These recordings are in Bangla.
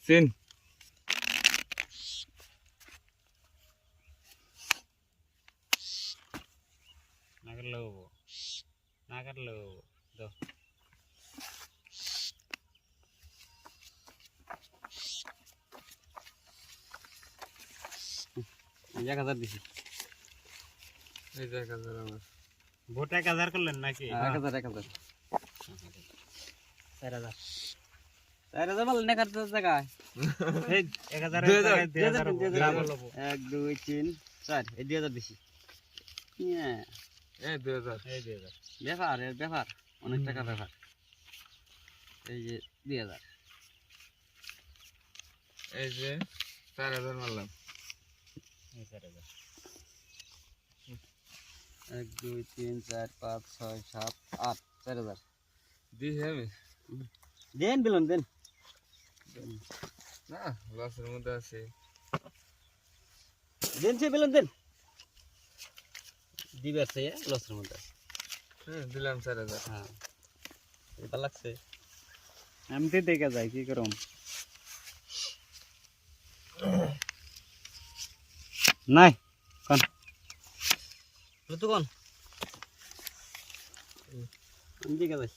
সিন না কাটলো দাও। 1000 দিছি। এই যে 1000 আমার ভোট 1000 করলেন নাকি? 1000 4000 4000 বলেন না কাটতে জায়গায়। এই 1000 2000 1 2 3 4 এই 2000 দিছি। হ্যাঁ এই 2000 এই 2000 ব্যাপার অনেক টাকা ব্যাপার। এই যে 2000 এই যে 4000 মারলাম। এই 4000 1 2 3 4 5 6 7 8 4000 দিছি আমি দেন বিলন দেন না লসের মধ্যে আছে। দেন সে বিলন দেন দিবার সে লসের মধ্যে। দিলাম 4000। হ্যাঁ এটা লাগছে এমনি দেখা যায় কি করম। নাই কোন তো কোন আমি দেখা যাই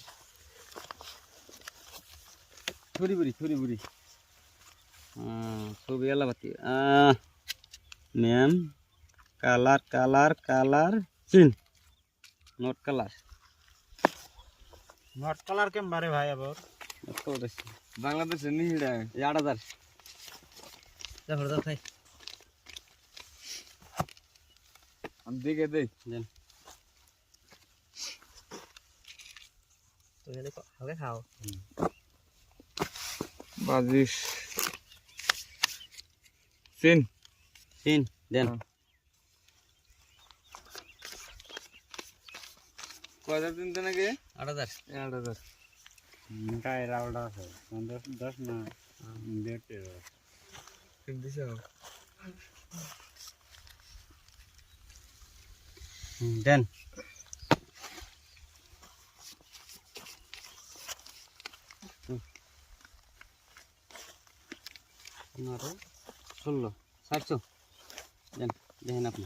ছুরি বুড়ি ছবি এলা বাতি ম্যাম কালার চিন নট কালার নট কালার কেম বারে ভাই আবার বাংলাদেশের নিহিড়া 8000 দাও খাই আমি দেখে দেই। দেন তুমি দেখো আগে খাও বাজিস সিন চিন দেন কয়টা দিন নাকি 8000 8000 কাই রাউন্ড আছে 10 না 1.5 কিন দিছ দেন আপনারও 16 700 দেন দেখেন আপনি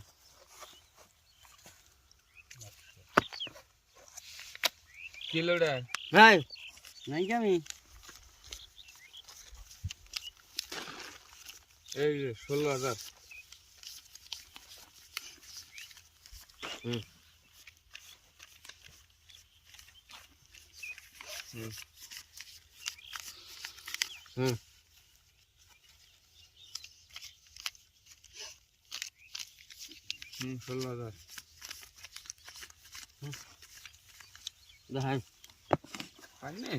কিলোটা ভাই নাই কি আমি এই যে 16000। হুম হুম হুম 16000 দেখেন পাইনি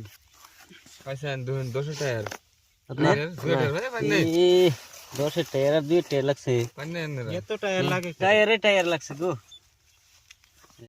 পাইছেন 200 টায়ার আপনার দুইটার ভাই পাইনি 10 টায়ার আর 2 টায়ার লাগছে পাইনি এত টায়ার লাগে টায়ার লাগছে গো